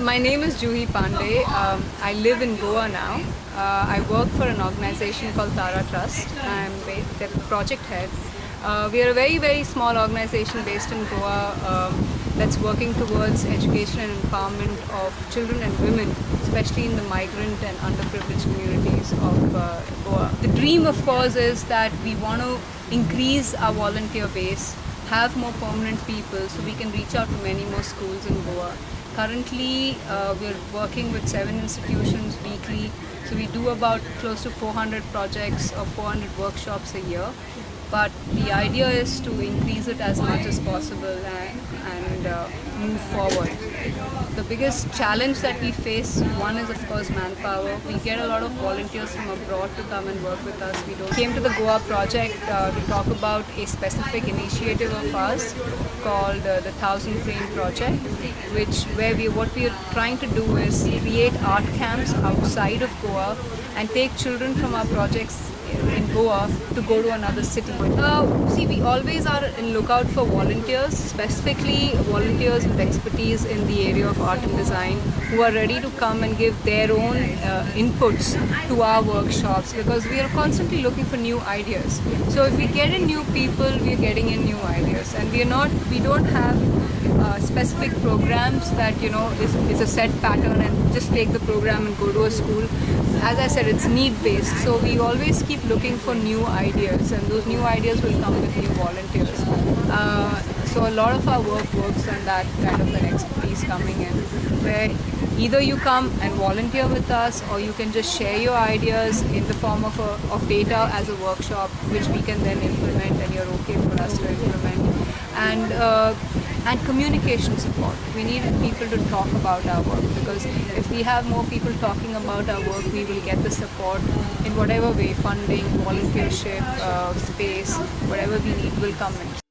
My name is Juhi Pandey. I live in Goa now. I work for an organization called Tara Trust. I'm the project head. We are a very small organization based in Goa that's working towards education and empowerment of children and women, especially in the migrant and underprivileged communities of Goa. The dream, of course, is that we want to increase our volunteer base, have more permanent people so we can reach out to many more schools in Goa. Currently, we're working with 7 institutions weekly, so we do about close to 400 projects or 400 workshops a year. But the idea is to increase it as much as possible and move forward. The biggest challenge that we face, one is of course manpower. We get a lot of volunteers from abroad to come and work with us. We came to the Goa project to talk about a specific initiative of ours called the 1000 Frame Project, what we are trying to do is create art camps outside of Goa and take children from our projects in Goa to go to another city. We always are in lookout for volunteers, specifically volunteers with expertise in the area of art and design, who are ready to come and give their own inputs to our workshops, because we are constantly looking for new ideas. So if we get in new people, we are getting in new ideas, and we don't have specific programs that is a set pattern and just take the program and go to a school. As I said, it's need based, so we always keep looking for new ideas, and those new ideas will come with new volunteers. So a lot of our work works on that kind of an expertise coming in, where either you come and volunteer with us, or you can just share your ideas in the form of data as a workshop, which we can then implement, and you're okay for us to implement. And communication support. We need people to talk about our work, because if we have more people talking about our work, we will get the support in whatever way, funding, volunteership, space, whatever we need will come in.